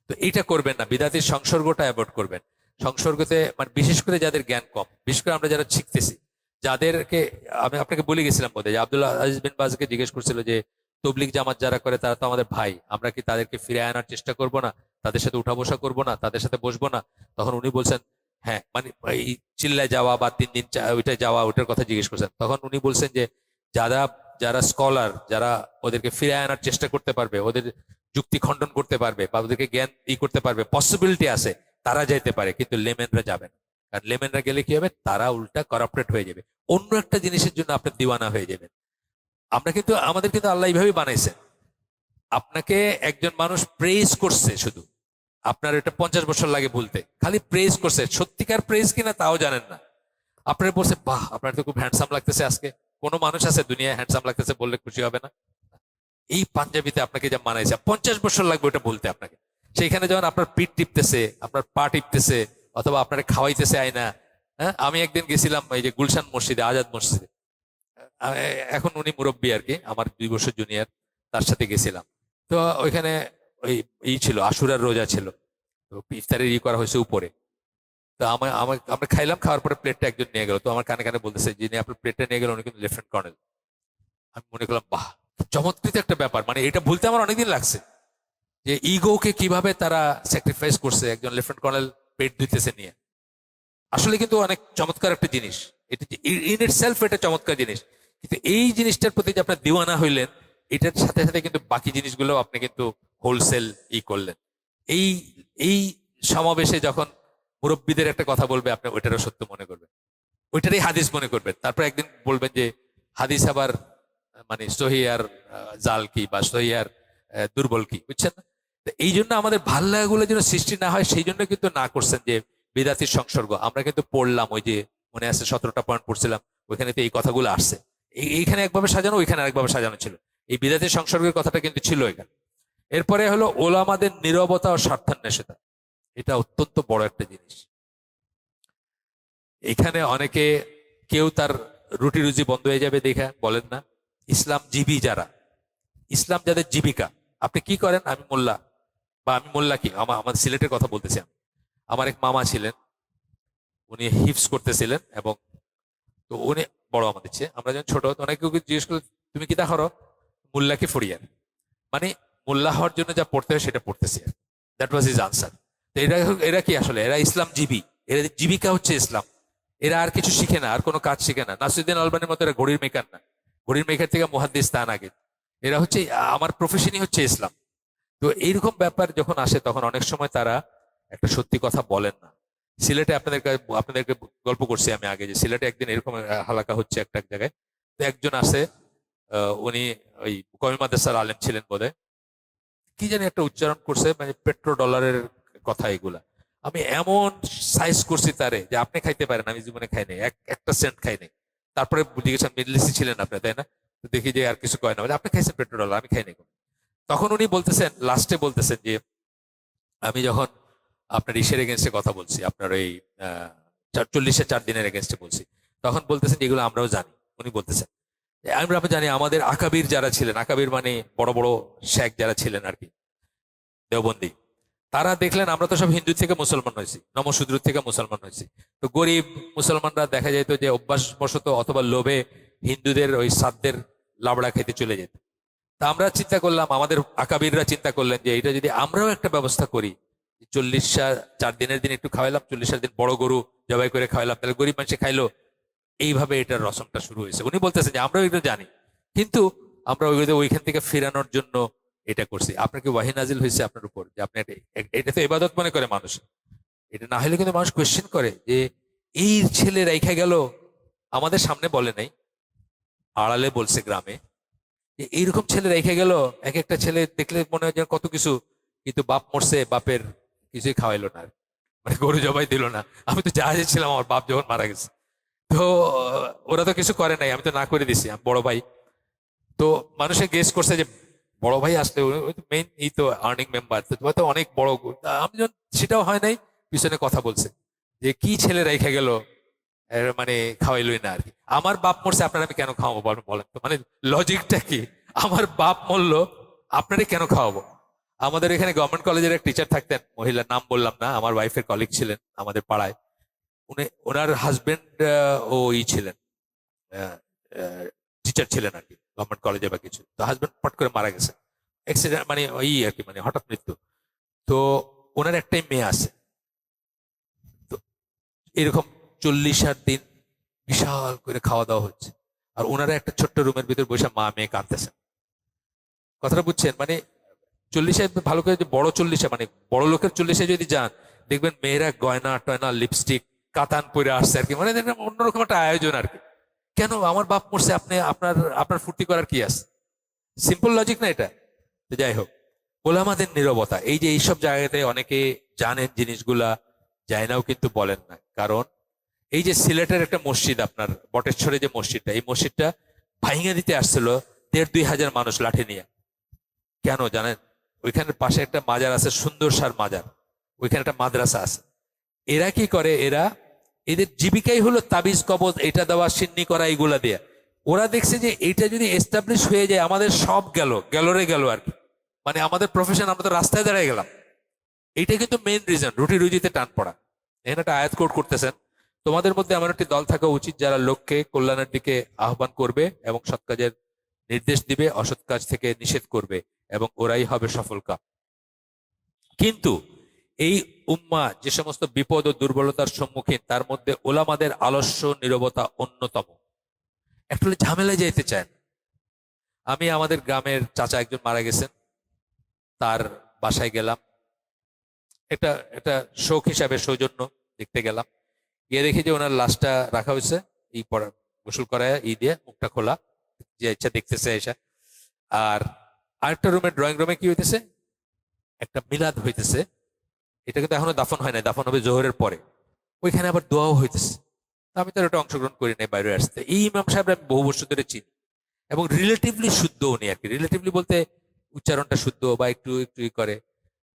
তো এইটা করবেন না, বিদাতির সংসর্গটা অ্যাভয়েড করবেন। সংসর্গতে মানে বিশেষ করে যাদের জ্ঞান কম, বিশেষ করে আমরা যারা শিখতেছি, যাদেরকে আমি আপনাকে বলে গেছিলাম বোধহয় যে আব্দুল্লাহ আজিজ বিন বাজকে জিজ্ঞেস করছিল যে তবলিগ জামাত যারা করে তারা তো আমাদের ভাই, আমরা কি তাদেরকে ফিরে আনার চেষ্টা করব না, তাদের সাথে উঠা বসা করবো না, তাদের সাথে বসবো না? তখন উনি বলছেন হ্যাঁ, মানে এই চিল্লায় যাওয়া বা 3 দিন ওইটায় যাওয়া, ওইটার কথা জিজ্ঞেস করছেন। তখন উনি বলছেন যে যারা যারা স্কলার, যারা ওদেরকে ফিরে আনার চেষ্টা করতে পারবে, ওদের যুক্তি খণ্ডন করতে পারবে বা ওদেরকে জ্ঞান করতে পারবে, পসিবিলিটি আছে, তারা যাইতে পারে, কিন্তু লেমেনরা যাবেন। কারণ লেমেনরা গেলে কি হবে, তারা উল্টা করাপ্টেড হয়ে যাবে, অন্য একটা জিনিসের জন্য আপনি দিওয়ানা হয়ে যাবেন। আমরা কিন্তু আমাদের কিন্তু আল্লাহ এইভাবেই বানাইছেন, আপনাকে একজন মানুষ প্রেজ করছে, শুধু আপনার এটা 50 বছর লাগে বলতে, খালি প্রেজ করছে, সত্যিকার প্রেজ কিনা তাও জানেন না। আপনার বলছে বাহ আপনার তো খুব হ্যান্ডসাম লাগতেছে আজকে। কোনো মানুষ আছে দুনিয়ায় হ্যান্ডসাম লাগতেছে বললে খুশি হবে না? এই পাঞ্জাবিতে আপনাকে যা মানাইছে 50 বছর লাগবে ওটা বলতে আপনাকে। সেইখানে যখন আপনার পিঠ টিপতেছে, আপনার পা টিপতেছে, অথবা আপনার খাওয়াইতেছে আয়না। হ্যাঁ, আমি একদিন গেছিলাম এই যে গুলশান মসজিদে, আজাদ মসজিদে। এখন উনি মুরব্বী আর কি, আমার 2 বছর জুনিয়র, তার সাথে গেছিলাম। তো ওইখানে ওই ছিল আশুরার রোজা ছিল, তো ইফতারের করা হয়েছে উপরে। তো আমরা খাইলাম, খাওয়ার পরে প্লেটটা একজন নিয়ে গেল, তো আমার কানে কানে বলতেছে যিনি আপনার প্লেটটা নিয়ে গেল উনি কিন্তু লেফটেন্যান্ট কর্নেল। আমি মনে করলাম বাহ, চমৎকৃত একটা ব্যাপার, মানে এটা ভুলতে আমার অনেকদিন লাগছে যে ইগোকে কিভাবে তারা স্যাক্রিফাইস করছে, একজন লেফটেন্যান্ট কর্নেল পেট দিতেছে নিয়ে। আসলে কিন্তু অনেক চমৎকার একটা জিনিস, এটা ইন ইট সেলফ এটা চমৎকার জিনিস। কিন্তু এই জিনিসটার প্রতি যে আপনার দিওয়ানা হইলেন, এটার সাথে সাথে কিন্তু বাকি জিনিসগুলো আপনি কিন্তু হোলসেল করলেন। এই এই সমাবেশে যখন মুরব্বীদের একটা কথা বলবে, আপনি ওইটারও সত্য মনে করবেন, ওইটারই হাদিস মনে করবেন। তারপর একদিন বলবেন যে হাদিস আবার মানে সহি আর জাল কি, বা সহি আর দুর্বল কি, বুঝছেন না? তো এই জন্য আমাদের ভাল লাগাগুলো যেন সৃষ্টি না হয়, সেই জন্য কিন্তু না করছেন যে বিদাতির সংসর্গ। আমরা কিন্তু পড়লাম, ওই যে মনে আছে 17টা পয়েন্ট পড়ছিলাম, ওইখানে তো এই কথাগুলো আসছে। এইখানে একভাবে সাজানো, ওইখানে আরেকভাবে সাজানো ছিল। এই বিদাতির সংসর্গের কথাটা কিন্তু ছিল এখানে। এরপরে হলো ওলামাদের নীরবতা ও স্বার্থান্বেষতা, এটা অত্যন্ত বড় একটা জিনিস। এখানে অনেকে, কেউ তার রুটি রুজি বন্ধ হয়ে যাবে দেখা বলেন না। ইসলাম জীবী যারা, ইসলাম যাদের জীবিকা, আপনি কি করেন? আমি মোল্লা, বা আমি মোল্লা কি, আমার সিলেটের কথা বলতেছি আমি। আমার এক মামা ছিলেন, উনি হিফস করতেছিলেন, এবং তো উনি বড় আমাদের চেয়ে, আমরা যখন ছোট, অনেকে জিজ্ঞেস করলো তুমি কি তা করো? মোল্লা কি ফরিয়ার, মানে মোল্লা হওয়ার জন্য যা পড়তে হয় সেটা পড়তেছি। That was his answer. তো এরা কি আসলে, এরা ইসলাম জীবী, এরা জীবিকা হচ্ছে ইসলাম। এরা আর কিছু শিখে না, আর কোনো কাজ শিখে না। নাসিরুদ্দিন আলবানির মতো এরা ঘড়ির মেকার না, ঘড়ির মেকার থেকে মুহাদ্দিস তান আগে। এরা হচ্ছে, আমার প্রফেশনই হচ্ছে ইসলাম। তো এইরকম ব্যাপার যখন আসে, তখন অনেক সময় তারা একটা সত্যি কথা বলেন না। সিলেটে আপনাদেরকে গল্প করছি আমি আগে, যে সিলেটে একদিন এরকম হালাকা হচ্ছে একটা জায়গায়। তো একজন আছে, উনি ওই কওমি মাদ্রাসার আলেম ছিলেন বোধহয়, কি জানি একটা উচ্চারণ করছে, মানে পেট্রো ডলারের কথা এগুলা। আমি এমন সাইজ করছি তারে যে আপনি খাইতে পারেন, আমি জীবনে খাই নাই, একটা সেন্ট খাই নাই। তারপরে জিজ্ঞেস, মিডল ইস্টে ছিলেন আপনি তাই না? তো দেখি যে আর কিছু কয় না, আপনি খাইছেন পেট্রো ডলার, আমি খাই নাই। তখন উনি বলতেছেন, লাস্টে বলতেছেন যে আমি যখন আপনার ইসের এগেনস্টে কথা বলছি, আপনার ওই 40-এর 4 দিনের এগেনস্টে বলছি, তখন বলতেছেন এগুলো আমরাও জানি। উনি বলতেছেন আমরা জানি, আমাদের আকাবির যারা ছিলেন, আকাবির মানে বড় বড় শেখ যারা ছিলেন আর কি, দেওবন্দি, তারা দেখলেন আমরা তো সব হিন্দু থেকে মুসলমান হয়েছি, নমশূদ্র থেকে মুসলমান হয়েছি। তো গরিব মুসলমানরা দেখা যেত যে অভ্যাসবশত অথবা লোভে হিন্দুদের ওই সাধ্যের লাবড়া খেতে চলে যেত। তা আমরা চিন্তা করলাম, আমাদের আকাবিররা চিন্তা করলেন যে এটা যদি আমরাও একটা ব্যবস্থা করি, 40-4 দিনের দিন একটু খাওয়াইলাম, 40 দিন বড় গরু জবাই করে খাওয়াইলাম, তাহলে গরিব মানুষে খাইলো। এইভাবে এটার রসমটা শুরু হয়েছে। উনি বলতেছেন যে আমরাও এগুলো জানি, কিন্তু আমরা ওইখান থেকে ফেরানোর জন্য এটা করছি। আপনার কি ওয়াহি নাজিল হয়েছে আপনার উপর যে আপনি এটা তো ইবাদত মনে করে মানুষ, এটা না হলে কিন্তু মানুষ কোয়েশ্চেন করে যে এই ছেলে রেখা গেল, আমাদের সামনে বলে নাই, আড়ালে বলছে গ্রামে, যে এইরকম ছেলে রেখে গেল। এক একটা ছেলে দেখলে মনে হয় যেন কত কিছু, কিন্তু বাপ মরছে, বাপের কিছুই খাওয়াইলো না, মানে গরু জবাই দিল না। আমি তো জাহাজে ছিলাম আমার বাপ যখন মারা গেছে, তো ওরা তো কিছু করে নাই, আমি তো না করে দিছি, আমি বড় ভাই। তো মানুষে গেস করছে যে বড় ভাই আসলে ওই তো মেইন এই তো আর্নিং মেম্বার, তো তোমার তো অনেক বড় আমি যখন সেটাও হয় নাই, পিছনে কথা বলছে যে কি ছেলে রেখে গেল, মানে খাওয়াইলই না আর কি। আমার বাপ মরছে, আপনারা আমি কেন খাওয়াবো বলেন বলেন তো, মানে লজিকটা কি? আমার বাপ মরলো, আপনারই কেন খাওয়াবো? আমাদের এখানে গভর্নমেন্ট কলেজের এক টিচার থাকতেন, মহিলার নাম বললাম না, আমার ওয়াইফের কলিগ ছিলেন আমাদের পাড়ায়। ওনার হাজবেন্ড ও ই ছিলেন, টিচার ছিলেন আর কি গভর্নমেন্ট কলেজে বা কিছু। তো হাজবেন্ড পট করে মারা গেছে, অ্যাক্সিডেন্ট, মানে ওই আর কি, মানে হঠাৎ মৃত্যু। তো ওনার একটাই মেয়ে আছে। তো এরকম 40 দিন বিশাল করে খাওয়া দাওয়া হচ্ছে, আর ওনারা একটা ছোট্ট রুমের ভিতর বসে মা মেয়ে কাঁদতেছেন। কথাটা বুঝছেন? মানে 40-এ ভালো করে, যে বড় 40-এ, মানে বড় লোকের 40-এ যদি যান, দেখবেন মেয়েরা গয়না টয়না লিপস্টিক কাতান পরে আসছে আর কি, মানে দেখবেন অন্যরকম একটা আয়োজন আর কি। কেন? আমার বাপ মরছে, আপনি আপনার আপনার ফুর্তি করার কি আছে? সিম্পল লজিক না এটা? তো যাই হোক, ওলামাদের নীরবতা, এই যে এইসব জায়গাতে অনেকে জানেন জিনিসগুলা, যায় নাও কিন্তু বলেন না। কারণ এই যে সিলেটের একটা মসজিদ, আপনার বটেশ্বরে যে মসজিদটা, এই মসজিদটা ভাঙিয়ে দিতে আসছিল 1,500-2,000 মানুষ লাঠি নিয়ে। কেন জানেন? ওইখানের পাশে একটা মাজার আছে, সুন্দর সার মাজার, ওইখানে একটা মাদ্রাসা আছে। এরা কি করে, এদের জীবিকাই হলো তাবিজ কবজ এটা দেওয়া, সিন্নি করা, এইগুলা দিয়ে। ওরা দেখছে যে এটা যদি এস্টাবলিশ হয়ে যায়, আমাদের সব গেল, গেল আর কি, মানে আমাদের প্রফেশন, আমরা তো রাস্তায় দাঁড়িয়ে গেলাম। এইটা কিন্তু মেইন রিজন, রুটি রুজিতে টান পড়া। এখানে একটা আয়াত কোট করতেছেন, তোমাদের মধ্যে এমন একটি দল থাকা উচিত যারা লোককে কল্যাণের দিকে আহ্বান করবে এবং সৎ কাজের নির্দেশ দিবে, অসৎ কাজ থেকে নিষেধ করবে, এবং ওরাই হবে সফল কাম। কিন্তু এই উম্মাহ যে সমস্ত বিপদ ও দুর্বলতার সম্মুখীন, তার মধ্যে ওলামাদের আলস্য নীরবতা অন্যতম। একটু ঝামেলায় যেতে চায় না। আমি আমাদের গ্রামের চাচা একজন মারা গেছেন, তার বাসায় গেলাম, একটা একটা শোক হিসাবে, সৌজন্য দেখতে গেলাম। গিয়ে দেখি যে ওনার লাশটা রাখা হয়েছে, এই পড়া গোসল করায় ই দিয়ে, মুখটা খোলা, যে ইচ্ছা দেখতেছে এসে। আর আরেকটা রুমে, ড্রয়িং রুমে কি হইতেছে, একটা মিলাদ হইতেছে। এটা কিন্তু এখনো দাফন হয় না, দাফন হবে জোহরের পরে। ওইখানে আবার দোয়াও হইতেছে। তো আমি তো আর ওটা অংশগ্রহণ করি নাই, বাইরে আসতে। এই ইমাম সাহেব আমি বহু বছর ধরে চিনি, এবং রিলেটিভলি শুদ্ধ উনি আর কি। রিলেটিভলি বলতে উচ্চারণটা শুদ্ধ বা একটু একটু ই করে।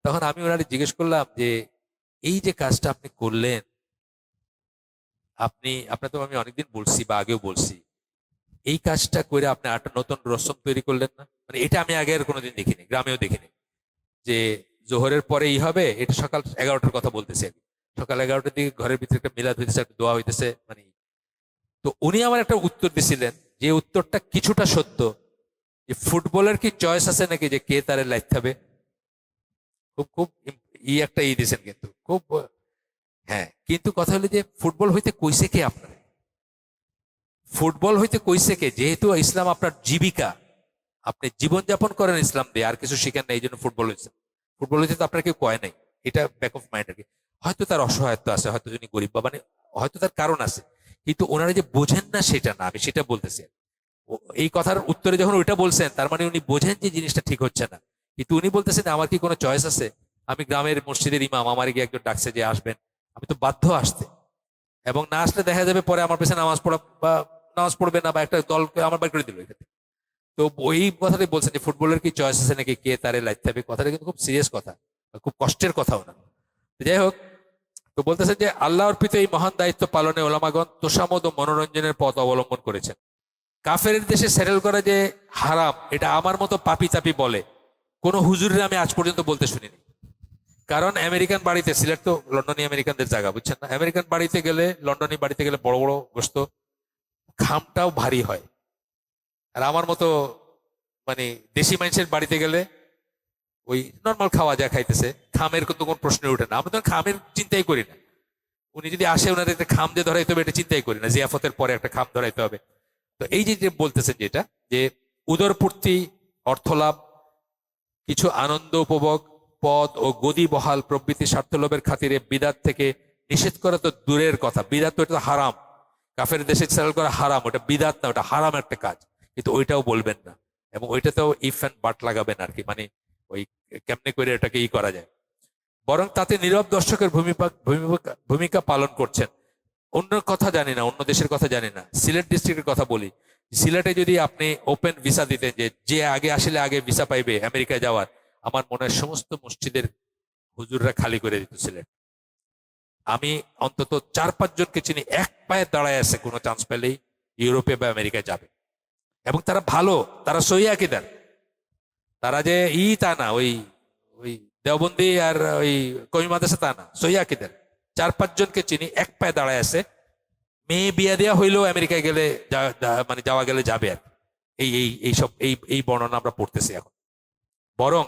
তখন আমি ওনারে জিজ্ঞেস করলাম যে এই যে কাজটা আপনি করলেন, আপনার তো আমি অনেকদিন বলছি বা আগেও বলছি, এই কাজটা করে আপনি একটা নতুন রসম তৈরি করলেন না? মানে এটা আমি আগে আর কোনোদিন দেখিনি, গ্রামেও দেখিনি, যে জোহরের পরে ই হবে। এটা সকাল 11টার কথা বলতেছি আমি। সকাল 11টার দিকে ঘরের ভিতরে একটা মিলাদ হইতেছে, একটা দোয়া হইতেছে, মানে। তো উনি আমার একটা উত্তর দিছিলেন, যে উত্তরটা কিছুটা সত্য, যে ফুটবলের কি চয়েস আছে নাকি যে কে তারে লাইতে হবে? খুব খুব একটা দিয়েছেন কিন্তু খুব। হ্যাঁ, কিন্তু কথা হলো যে ফুটবল হইতে কইছে কে আপনার? ফুটবল হইতে কইছে কে? যেহেতু ইসলাম আপনার জীবিকা, আপনি জীবনযাপন করেন ইসলাম দিয়ে, আর কিছু শিখেন না, এই জন্য ফুটবল হয়েছে। ফুটবল হইতে তো আপনার কেউ কয় নাই, এটা ব্যাক অফ মাইন্ড আর কি। হয়তো তার অসহায়ত্ব আছে, হয়তো যিনি গরিব বা, মানে হয়তো তার কারণ আছে, কিন্তু ওনারা যে বোঝেন না সেটা না, আমি সেটা বলতেছি। এই কথার উত্তরে যখন ওইটা বলছেন, তার মানে উনি বোঝেন যে জিনিসটা ঠিক হচ্ছে না। কিন্তু উনি বলতেছেন আমার কি কোনো চয়েস আছে? আমি গ্রামের মসজিদের ইমাম, আমার গিয়ে একজন ডাকছে যে আসবেন, আমি তো বাধ্য আসতে। এবং না আসলে দেখা যাবে পরে আমার পেছনে নামাজ পড়া বা নামাজ পড়বে না, বা একটা দলকে আমার বাড়ি করে দিল এখানে। তো ওই কথাটাই বলছেন যে ফুটবলের কি চয়েস আছে নাকি কে তারে লাইতে হবে, কথাটা কিন্তু খুব সিরিয়াস কথা, খুব কষ্টের কথাও না। যাই হোক, তো বলতেছেন যে আল্লাহ অর্পিত এই মহান দায়িত্ব পালনে ওলামাগণ তোষামোদ ও মনোরঞ্জনের পথ অবলম্বন করেছেন। কাফের দেশে সেটেল করা যে হারাম, এটা আমার মতো পাপি চাপি বলে কোন হুজুরের আমি আজ পর্যন্ত বলতে শুনিনি। কারণ আমেরিকান বাড়িতে, সিলেট তো লন্ডনী আমেরিকানদের জায়গা, বুঝছেন না? আমেরিকান বাড়িতে গেলে, লন্ডনী বাড়িতে গেলে বড় বড় গোস্ত, খামটাও ভারী হয়। আর আমার মতো মানে দেশি মানুষের বাড়িতে গেলে ওই নর্মাল খাওয়া যা খাইতেছে, খামের কিন্তু কোন প্রশ্ন ওঠে না। আমরা তো খামের চিন্তাই করি না। উনি যদি আসে, ওনার একটা খাম যে ধরাইতে হবে এটা চিন্তাই করি না, জিয়াফতের পরে একটা খাম ধরাইতে হবে। তো এই যে যে বলতেছেন যেটা, যে উদরপূর্তি, অর্থলাভ, কিছু আনন্দ উপভোগ, পদ ও গদি বহাল প্রভৃতি স্বার্থলোভের খাতিরে বিদাত থেকে নিষেধ করা তো দূরের কথা, বিদাত তো এটা তো হারাম। কাফের দেশে সেল করা হারাম, ওটা বিদাত না, ওটা হারাম একটা কাজ। কিন্তু ওইটাও বলবেন না, এবং ওইটাতেও ইফ অ্যান্ড বাট লাগাবেন আর কি, মানে ওই কেমনে করে এটাকে ই করা যায়। বরং তাতে নীরব দর্শকের ভূমিকা ভূমিকা ভূমিকা পালন করছেন। অন্য কথা জানি না, অন্য দেশের কথা জানি না, সিলেট ডিস্ট্রিক্টের কথা বলি। সিলেটে যদি আপনি ওপেন ভিসা দিতেন, যে যে আগে আসলে আগে ভিসা পাইবে আমেরিকায় যাওয়ার, আমার মনে হয় সমস্ত মসজিদের হুজুররা খালি করে দিত সিলেট। আমি অন্তত 4-5 জনকে চিনি এক পায়ে দাঁড়ায় আছে, কোনো চান্স পেলেই ইউরোপে বা আমেরিকায় যাবে। এবং তারা ভালো, তারা সহি আকীদার, তারা যে তা না, ওই ওই দেওবন্দি আর ওই কওমি মাদ্রাসা তা না, সহি আকীদার। 4-5 জনকে চিনি এক পায়ে দাঁড়ায় আছে, মেয়ে বিয়া দেওয়া হইলেও আমেরিকায় গেলে মানে যাওয়া গেলে যাবে আর এইসব এই বর্ণনা আমরা পড়তেছি এখন। বরং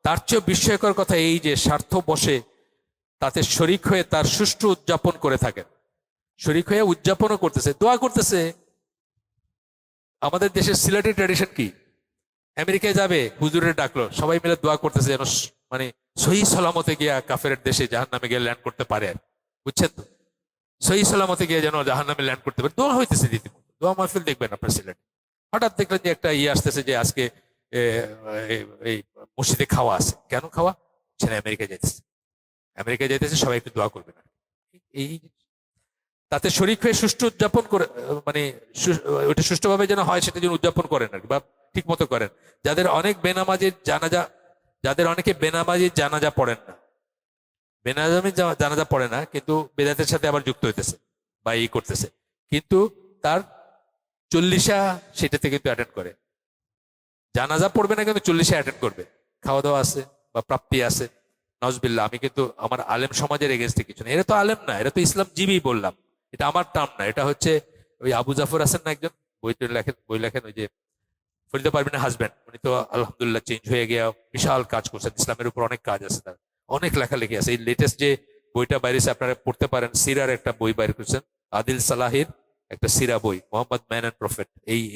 তার চেয়ে বিস্ময়কর কথা এই যে স্বার্থ বসে তাতে শরিক হয়ে তার সুষ্ঠু উদযাপন করে থাকেন, শরিক হয়ে উদযাপনও করতেছে, দোয়া করতেছে। আমাদের দেশের সিলেটি ট্র্যাডিশন কি, আমেরিকায় যাবে হুজুরের ডাকলো, সবাই মিলে দোয়া করতেছে যেন মানে সহি সালামতে গিয়া কাফের দেশে জাহান্নামে গিয়ে ল্যান্ড করতে পারে আর, বুঝছেন তো? সহি সালামতে গিয়ে যেন জাহান্নামে ল্যান্ড করতে পারে, দোয়া হইতেছে রীতিমতো। দোয়া মাহফিল দেখবেন আপনার সিলেটে। হঠাৎ দেখলেন যে একটা আসতেছে যে আজকে এই মসজিদে খাওয়া আছে। কেন খাওয়া? ছেলে আমেরিকায় যাইতেছে, আমেরিকায় যাইতেছে, সবাই একটু দোয়া করবেন। এই তাতে শরিক হয়ে সুষ্ঠু উদযাপন করে, মানে ওটা সুষ্ঠুভাবে যেন হয় সেটা যেন উদযাপন করেন আর কি, বা ঠিক মতো করেন। যাদের অনেকে বেনামাজির জানাজা পড়েন না, বেনামাজি জানাজা পড়ে না, কিন্তু বেদাতের সাথে আবার যুক্ত হইতেছে বা করতেছে, কিন্তু তার চল্লিশা সেটাতে কিন্তু অ্যাটেন্ড করে। জানাজা পড়বে না কিন্তু চল্লিশা অ্যাটেন্ড করবে, খাওয়া দাওয়া আছে বা প্রাপ্তি আছে। নজবিল্লা, আমি কিন্তু আমার আলেম সমাজের এগেনস্টে কিছু না, এরা তো আলেম না, এরা তো ইসলাম জীবী বললাম, এটা আমার টার্ম না, এটা হচ্ছে ওই আবু জাফর আছেন না একজন, বই লেখেন ওই যে ফরিদা পারভিনের হাজবেন্ড, উনি তো আলহামদুলিল্লাহ চেঞ্জ হয়ে গিয়ে বিশাল কাজ করছেন, ইসলামের উপর অনেক কাজ আছে তার, অনেক লেখালেখি আছে। এই লেটেস্ট যে বইটা বাইরেছে আপনারা পড়তে পারেন, সিরার একটা বই বাইর করছেন, আদিল সালাহির একটা সিরা বই, মোহাম্মদ ম্যান অ্যান্ড প্রফেট,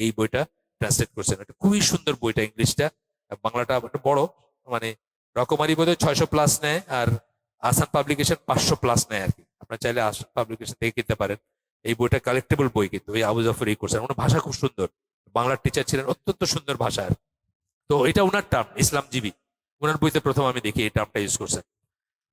এই বইটা ট্রান্সলেট করছেন। এটা খুবই সুন্দর বইটা, ইংলিশটা, বাংলাটা একটা বড়, মানে রকমারি বোধহয় 600+ নেয়, আর আসান পাবলিকেশন 500+ নেয় আর কি। আপনার চাইলে আসান পাবলিকেশন থেকে কিনতে পারেন। এই বইটা কালেক্টেবল বই, কিন্তু ওই আবু জাফর করছেন, ওনার ভাষা খুব সুন্দর, বাংলার টিচার ছিলেন, অত্যন্ত সুন্দর ভাষা। তো এটা ওনার টার্ম, ইসলামজীবী, ওনার বইতে প্রথম আমি দেখি এই টার্মটা ইউজ করছেন।